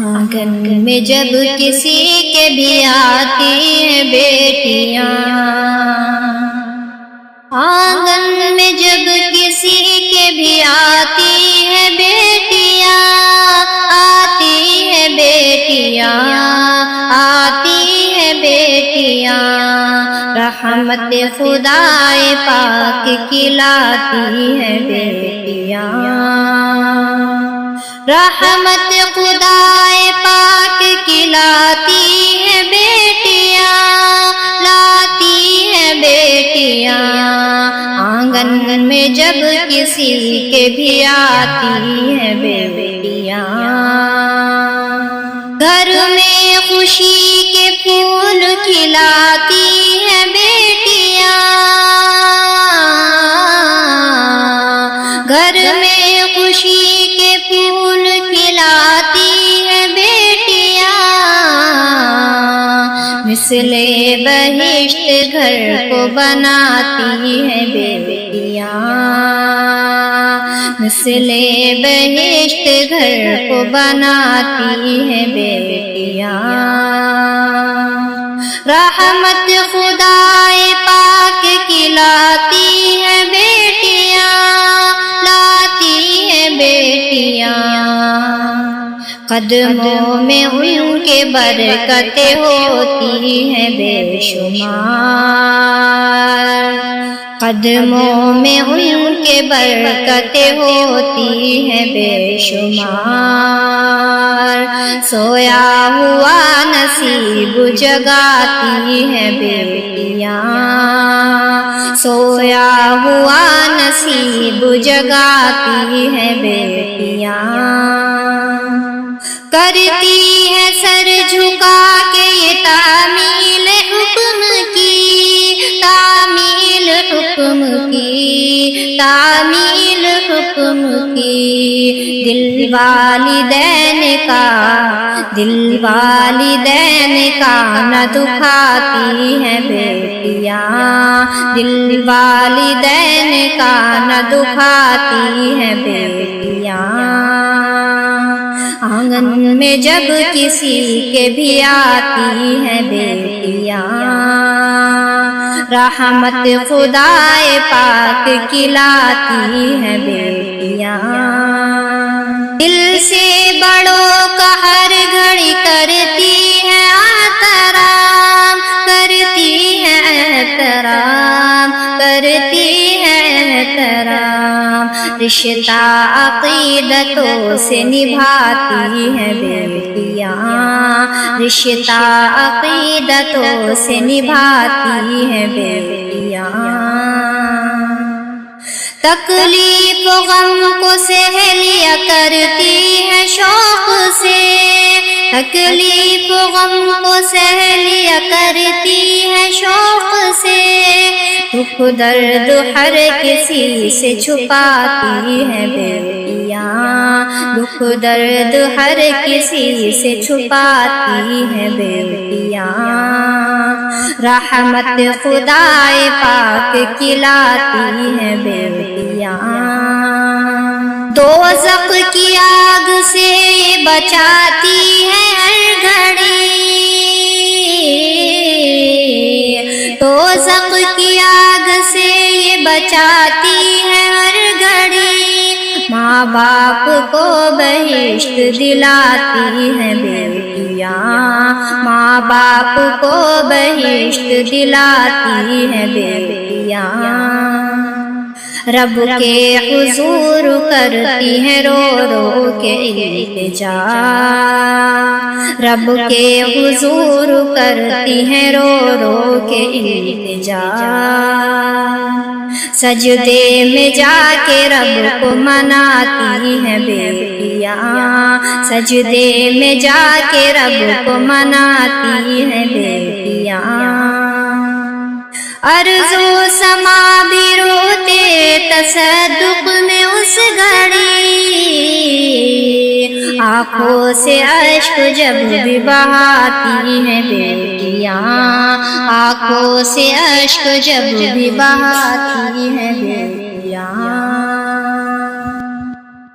آنگن میں جب کسی کے بھی آتی ہیں بیٹیاں، آنگن میں جب کسی کے بھی آتی ہیں بیٹیاں، آتی ہیں بیٹیاں، آتی ہیں بیٹیاں، رحمت خدائے پاک کی لاتی ہیں بیٹیاں، رحمت خدائے پاک کی لاتی ہیں بیٹیاں، لاتی ہیں بیٹیاں، آنگن میں جب کسی کے بھی آتی ہیں بیٹیاں، گھر میں خوشی کے پھول کھلاتی ہیں بیٹیاں، گھر میں خوشی کے پھول کھلاتی ہیں بیٹیاں، مثل بہشت گھر کو بناتی ہیں بیٹیاں، مثل بہشت گھر کو بناتی ہیں بیٹیاں، رحمت خدائے پاک کی لاتی ہیں بیٹیاں، لاتی ہیں بیٹیاں، قدموں میں ان کے برکتیں ہوتی ہیں بے شمار، قدموں میں ان کے برکتیں ہوتی ہیں بے شمار، سویا ہوا نصیب جگاتی ہیں بیٹیاں، سویا ہوا نصیب جگاتی ہیں بیٹیاں، کرتی ہے سر جھکا کے یہ تعمیل حکم کی، تعمیل حکم کی، تعمیل حکم کی، دل والدین کا، دل والدین کا نہ دکھاتی ہیں بیٹیاں، دل والدین کا نہ دکھاتی ہیں بیٹیاں، آنگن میں جب کسی کے بھی آتی ہیں بیٹیاں، رحمت خدائے پاک کی لاتی ہیں بیٹیاں، دل سے بڑوں کا ہر گھڑی کرتی ہے احترام، کرتی ہے احترام، کرتی ہے احترام، رشتہ عقیدتوں سے نبھاتی ہیں بیٹیاں، رشتہ عقیدتوں سے نبھاتی ہیں بیٹیاں، تکلیف و غم کو سہہ لیا کرتی ہے شوق سے، تکلیف و غم کو سہہ لیا کرتی ہے شوق سے، دکھ درد ہر کسی سے چھپاتی ہے بیٹیاں، دکھ درد ہر کسی سے چھپاتی ہے بیٹیاں، رحمت خدائے پاک کی لاتی ہے بیٹیاں، دوزخ کی آگ سے بچاتی ہے ہر گھڑی، دوزخ کی آگ سے یہ بچاتی ہے ہر گھڑی، ماں باپ کو بہشت دلاتی ہے بیٹیاں، ماں باپ کو بہشت دلاتی ہے بیٹیاں، رب کے حضور کرتی ہیں رو رو کے التجا، رب کے حضور کرتی ہیں رو رو کے التجا، سجدے میں جا کے رب کو مناتی ہیں بیٹیاں، سجدے میں جا کے رب کو مناتی ہیں بیٹیاں، ارض و سما بھی روتے تصدق میں اس گھڑی، آنکھوں سے اشک جب بھی بہاتی ہیں بیٹیاں، آنکھوں سے اشک جب بھی بہاتی ہیں بیٹیاں۔